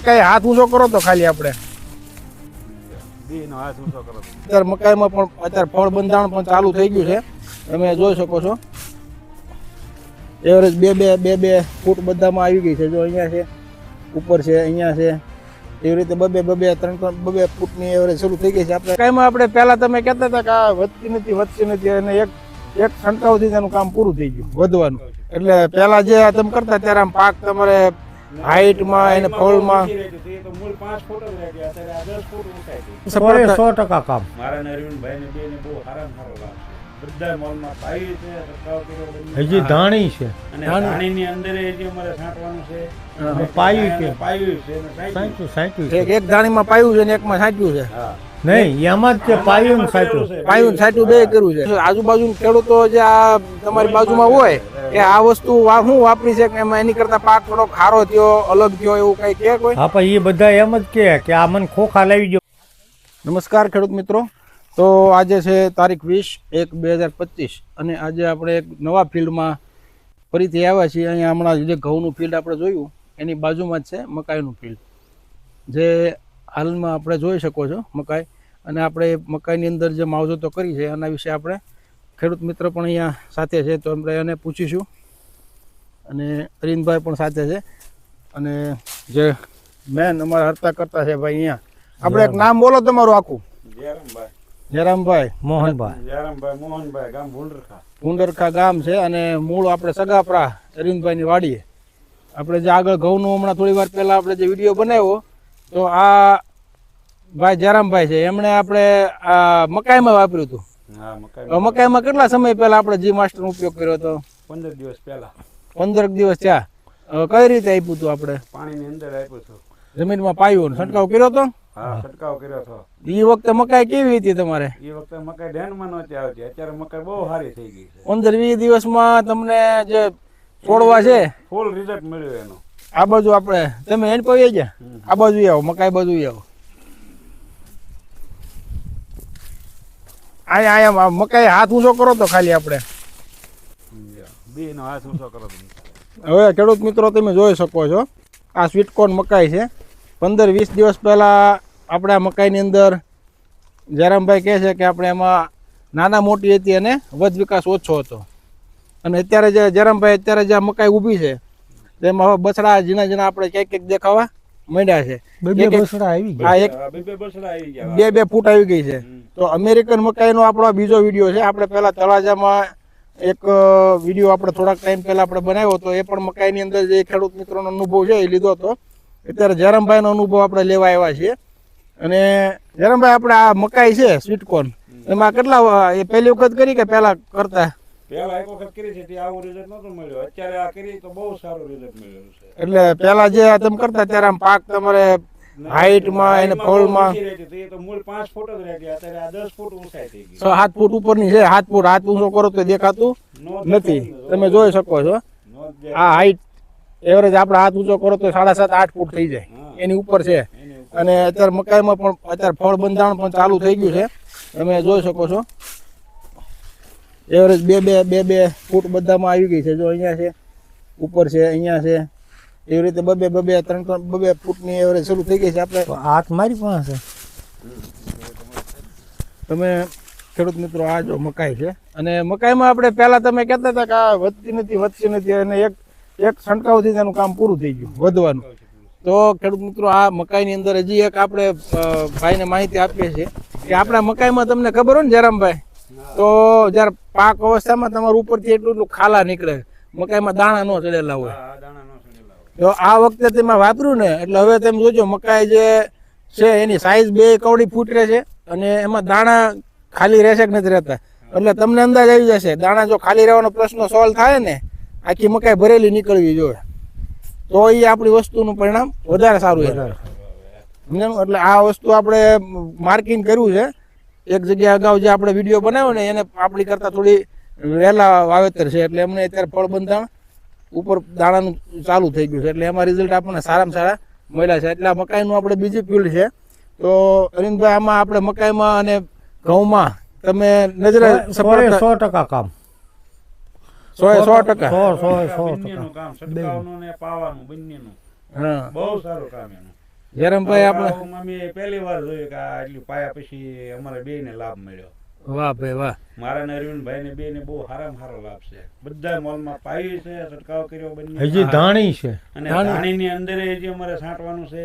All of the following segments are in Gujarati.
કઈ હાથ ઊંચો કરો તો ખાલી આપણે અત્યારે મકાઈમાં પણ અત્યારે ફળ બંધારણ પણ ચાલુ થઈ ગયું છે. તમે જોઈ શકો છો એવરેજ બે ફૂટ બધામાં આવી ગઈ છે. જો અહીંયા છે, ઉપર છે, અહીંયા છે, એવી રીતે ત્રણ ફૂટની એવરેજ શરૂ થઈ ગઈ છે. આપણે મકાઈમાં આપણે પહેલા તમે કહેતા હતા કે આ વધતી નથી અને એક છંટકાવથી તેનું કામ પૂરું થઈ ગયું વધવાનું. એટલે પહેલા જે તમે કરતા ત્યારે આમ પાક તમારે હાઈટમાં અને ફળમાં 100% કામ. હજી ધાણી છે, ધાણીની અંદર અમારે છાંટવાનું છે, પાયું છે, સાંચ્યું છે. એક ધાણીમાં પાયું છે ને એકમાં છાંટ્યું છે. નહીં એમાં જ છે, પાયું છાંટ્યું બે કર્યું છે. આજુબાજુ ખેડૂતો જે આ તમારી બાજુમાં હોય કે આ વસ્તુ શું વાપરી છે કે એમાં એની કરતા પાક થોડો ખારો થયો, અલગ થયો, એવું કઈ કે કોઈ? હા, પણ એ બધા એમ જ કે આ મને ખોખા લાવી ગયો. નમસ્કાર ખેડૂત મિત્રો, તો આજે છે તારીખ 20/1/2025 અને આજે આપણે એક નવા ફિલ્ડમાં ફરીથી આવ્યા છીએ. અહીંયા હમણાં જે ઘઉંનું ફિલ્ડ આપણે જોયું એની બાજુમાં જ છે મકાઈનું ફિલ્ડ, જે હાલમાં આપણે જોઈ શકો છો મકાઈ. અને આપણે મકાઈની અંદર જે માવજતો કરી છે એના વિશે આપણે ખેડૂત મિત્ર પણ અહીંયા સાથે છે, તો આપણે એને પૂછીશું. અને અરવિંદભાઈ પણ સાથે છે અને જે મેન અમારા હરતા કરતા છે ભાઈ અહીંયા. આપણે એક નામ બોલો તમારું આખું. જયરામભાઈ મોહનભાઈ, ગામ ભૂંડરખા ગામ છે અને મૂળ આપણે સગાપરા અરવિંદભાઈની વાડીએ. આપણે જે આગળ ઘઉંનું હમણાં થોડી વાર પહેલા આપણે જે વિડીયો બનાવ્યો તો આ ભાઈ જયરામભાઈ છે, એમણે આપણે આ મકાઈમાં વાપર્યું હતું. મકાઈમાં કેટલા સમય પહેલા આપણે જી માસ્ટરનો ઉપયોગ કર્યો હતો? 15 દિવસ પહેલા. 15 દિવસ થયા. કઈ રીતે આપ્યું હતું આપણે? પાણીની અંદર આપ્યું હતું. જમીનમાં પાયું છંટકાવ કર્યો હતો? હા, છંટકાવ કર્યો હતો. એ વખતે મકાઈ કેવી હતી તમારે? એ વખતે મકાઈ ધ્યાનમાં નહોતી આવતી, અત્યારે મકાઈ બહુ સારી થઈ ગઈ છે. 15-20 દિવસમાં તમને જે છોડવા છે ફૂલ રિઝલ્ટ મળ્યું એનું. આ બાજુ આપણે તમે એન પવી ગયા, આ બાજુ આવો, મકાઈ બાજુ આવો. અહીંયા મકાઈ હાથ ઊંચો કરો તો ખાલી આપણે બેનો હાથ ઊંચો કરો. હવે ખેડૂત મિત્રો તમે જોઈ શકો છો આ સ્વીટકોર્ન મકાઈ છે. 15-20 દિવસ પહેલા આપણે આ મકાઈની અંદર જયરામભાઈ કહે છે કે આપણે એમાં નાના મોટી હતી અને વધ વિકાસ ઓછો હતો. અને અત્યારે જે જયરામભાઈ અત્યારે જે મકાઈ ઊભી છે તેમાં હવે બસડા ઝીણા ઝીણા આપણે ક્યાંક દેખાવા માંડ્યા છે. બે ફૂટ આવી ગઈ છે. તો અમેરિકન મકાઈનો આપણો બીજો વિડીયો છે. આપણે પહેલા તળાજામાં એક વિડીયો આપણે થોડાક ટાઈમ પહેલા આપણે બનાવ્યો હતો, એ પણ મકાઈની અંદર જે ખેડૂત મિત્રોનો અનુભવ છે એ લીધો હતો. અત્યારે જયરામભાઈનો અનુભવ આપણે લેવા આવ્યા છીએ. અને જયરામભાઈ આપણે આ મકાઈ છે સ્વીટકોર્ન, એમાં કેટલા એ પહેલી વખત કરી કે પહેલા કરતા? પહેલા એક વખત કરી છે તે આવું રિઝલ્ટ નહોતું મળ્યું, અત્યારે આ કરી તો બહુ સારું રિઝલ્ટ મળ્યું છે. એટલે પહેલા જે તમે કરતા ત્યારે આમ પાક તમારે હાઈટમાં અને ફળમાં તો મૂળ 5 ફૂટ જ રહી, અત્યારે આ 10 ફૂટ ઊંચાઈ થઈ ગઈ. 7 ફૂટ ઉપરની છે. 7 ફૂટ હાથ ઊંચો કરો તો દેખાતું નથી, તમે જોઈ શકો છો. આ હાઈટ એવરેજ આપણે હાથ ઊંચો કરો તો 7.5-8 ફૂટ થઈ જાય, એની ઉપર છે. અને અત્યારે મકાઈમાં પણ અત્યારે ફળ બંધારણ પણ ચાલુ થઈ ગયું છે, તમે જોઈ શકો છો. એવરેજ બે ફૂટ બધામાં આવી ગઈ છે. જો અહીંયા છે, ઉપર છે, અહીંયા છે, એવી રીતે ત્રણ ફૂટની એવરેજ શરૂ થઈ ગઈ છે. આપણે હાથ મારી પાસે તમે ખેડૂત મિત્રો આ જો મકાઈ છે. અને મકાઈમાં આપણે પહેલા તમે કહેતા હતા કે આ વધતી નથી અને એક છંટકાવથી તેનું કામ પૂરું થઈ ગયું વધવાનું. તો ખેડૂત મિત્રો આ મકાઈની અંદર હજી એક આપણે ભાઈને માહિતી આપીએ છીએ કે આપણા મકાઈમાં તમને ખબર હોય ને જયરામભાઈ, તો જયારે પાક અવસ્થામાં તમારું ઉપરથી એટલું ખાલા નીકળે, મકાઈમાં દાણા ન ચડેલા હોય. તો આ વખતે તમે વાપર્યું ને એટલે હવે તમે જોજો મકાઈ જે છે એની સાઈઝ 2 કવડી ફૂટ રહે છે અને એમાં દાણા ખાલી રહેશે કે નથી રહેતા. એટલે તમને અંદાજ આવી જશે દાણા જો ખાલી રહેવાનો પ્રશ્ન સોલ્વ થાય ને, આખી મકાઈ ભરેલી નીકળવી જોઈએ, તો એ આપણી વસ્તુનું પરિણામ વધારે સારું છે. એટલે આ વસ્તુ આપણે માર્કિંગ કર્યું છે. એક જગ્યા અગાઉ જે આપણે વિડીયો બનાવ્યો ને એને આપણી કરતાં થોડી વહેલા વાવેતર છે, એટલે એમને અત્યારે ફળ બંધાણ ઉપર દાણાનું ચાલુ થઈ ગયું છે, એટલે એમાં રિઝલ્ટ આપણને સારામાં સારા મળ્યા છે. એટલે આ મકાઈનું આપણે બીજી ફિલ્ડ છે. તો અરવિંદભાઈ આમાં આપણે મકાઈમાં અને ઘઉંમાં તમે નજરે 100% કામ. 100% કામ છંટકાવનું ને પાવાનું બંનેનું બહુ સારું કામ એનું. જયરામભાઈ આપણે આવું અમે પહેલી વાર જોયું કે આ એટલું પાયા પછી અમારે બેયને લાભ મળ્યો. વાહ ભાઈ વાહ. મારા ને અરવિંદભાઈ ને બેયને બહુ સારામાં સારો લાભ છે. બધા મોલમાં પાયું છે, છંટકાવ કર્યો બંને. હજી ધાણી છે, અને ધાણીની અંદર હજી અમારે છાંટવાનું છે.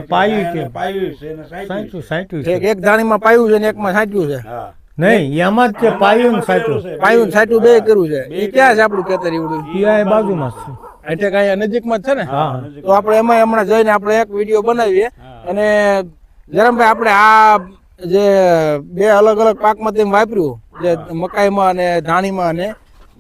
પાયું છે. પાયું છે અને સાંટ્યું છે. સાંટ્યું એક છે. એક ધાણીમાં પાયું છે ને એકમાં સાચ્યું છે. હા. નહીં એમાં જ છે, પાયું ને સાંટ્યું. પાયું ને સાચ્યું બે કર્યું છે. એ ક્યાં છે આપણું ખેતર એવડું? ઈ આ બાજુમાં જ છે. એટલે કાંઈ નજીકમાં જ છે ને. હા. તો આપણે એમાં હમણાં જઈને આપણે એક વિડીયો બનાવીએ. અને જયરામભાઈ આપણે આ જે બે અલગ અલગ પાકમાં તેમ વાપર્યું, જે મકાઈમાં અને ધાણીમાં અને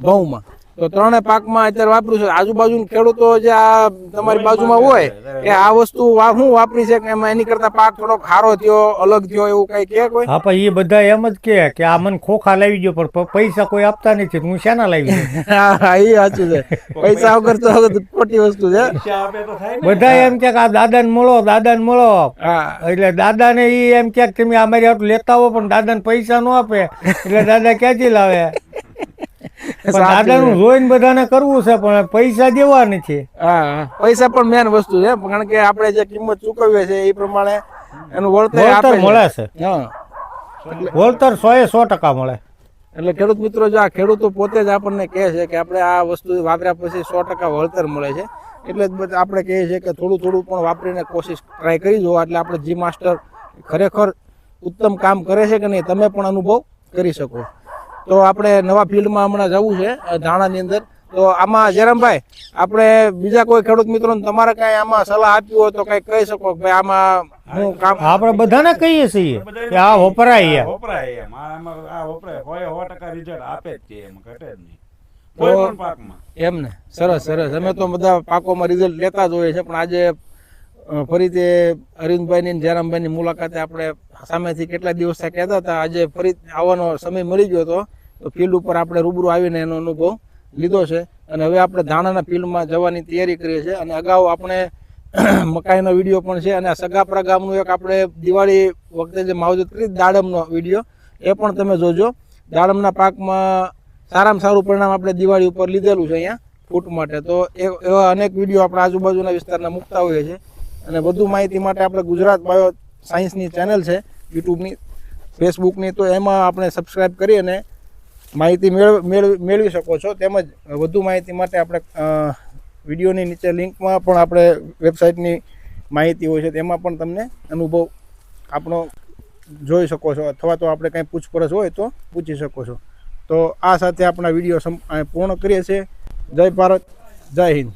ઘઉંમાં, તો ત્રણેય પાકમાં અત્યારે વાપર્યું છે. આજુબાજુ ખેડૂતો જે આ તમારી બાજુમાં હોય કે આ વસ્તુ શું વાપરી છે, કે એમાં એની કરતા પાક થોડો ખારો થયો, અલગ થયો, એવું કઈ કે કોઈ? હા પણ એ બધા એમ જ કે આ મને ખોખા લાવી ગયો, પણ પૈસા કોઈ આપતા નથી, હું શેના લાવી દઉં? હા એ સાચું છે. પૈસા વગર તો ખોટી વસ્તુ છે. પૈસા આપે તો થાય ને. બધા એમ કે આ દાદાને મળો, દાદાને મળો. હા એટલે દાદાને ઈ એમ કે તમે અમારી આટલું લેતા હો, પણ દાદાને પૈસા ન આપે, એટલે દાદા ક્યાંથી લાવે? પણ દાદાનું જોઈને બધાને કરવું છે, પણ પૈસા દેવા નથી. હા પૈસા પણ મેન વસ્તુ છે, કારણ કે આપણે જે કિંમત ચૂકવીએ છીએ એ પ્રમાણે એનું વળતર આપે વળતર છે. મળે છે, હા વળતર 100% મળે. એટલે ખેડૂત મિત્રો, જો આ ખેડૂતો પોતે જ આપણને કહે છે કે આપણે આ વસ્તુ વાપર્યા પછી 100% વળતર મળે છે. એટલે જ બધા આપણે કહીએ છીએ કે થોડું થોડું પણ વાપરીને કોશિશ ટ્રાય કરી જુઓ, એટલે આપણે જી માસ્ટર ખરેખર ઉત્તમ કામ કરે છે કે નહીં તમે પણ અનુભવ કરી શકો. તો આપણે નવા ફિલ્ડમાં હમણાં જવું છે ધાણાની અંદર. તો આમાં જયરામભાઈ આપણે બીજા કોઈ ખેડૂત મિત્રોને તમારે કાંઈ આમાં સલાહ આપી હોય તો કંઈક કહી શકો કે ભાઈ આમાં હું કામ? આપણે બધાને કહીએ છીએ કે આ વપરાય. વપરાય એમ. આ વપરાય 100% રિઝલ્ટ આપે જ છે, એમાં ઘટે જ નહીં કોઈ પણ પાકમાં. એમ ને? સરસ સરસ. અમે તો બધા પાકોમાં રિઝલ્ટ લેતા જ હોઈએ છીએ, પણ આજે ફરીથી અરવિંદભાઈની અને જયરામભાઈની મુલાકાતે આપણે સામેથી કેટલા દિવસ કહેતા હતા, આજે ફરી આવવાનો સમય મળી ગયો હતો, તો ફિલ્ડ ઉપર આપણે રૂબરૂ આવીને એનો અનુભવ લીધો છે. અને હવે આપણે ધાણાના ફિલ્ડમાં જવાની તૈયારી કરીએ છીએ. અને અગાઉ આપણે મકાઈનો વિડીયો પણ છે, અને આ સગાપરા ગામનું એક આપણે દિવાળી વખતે જે માવજત કરી દાડમનો વિડીયો, એ પણ તમે જોજો. દાડમના પાકમાં સારામાં સારું પરિણામ આપણે દિવાળી ઉપર લીધેલું છે અહીંયા ફૂટ માટે. તો એવા અનેક વિડીયો આપણે આજુબાજુના વિસ્તારના મૂકતા હોઈએ છીએ. અને વધુ માહિતી માટે આપણે ગુજરાત બાયો સાયન્સની ચેનલ છે યુટ્યુબની, ફેસબુકની, તો એમાં આપણે સબસ્ક્રાઈબ કરી અને માહિતી મેળવી શકો છો. તેમજ વધુ માહિતી માટે આપણે વિડીયોની નીચે લિંકમાં પણ આપણે વેબસાઇટની માહિતી હોય છે, તેમાં પણ તમને અનુભવ આપણો જોઈ શકો છો, અથવા તો આપણે કંઈ પૂછપરછ હોય તો પૂછી શકો છો. તો આ સાથે આપણા વિડીયો પૂર્ણ કરીએ છીએ. જય ભારત, જય હિન્દ.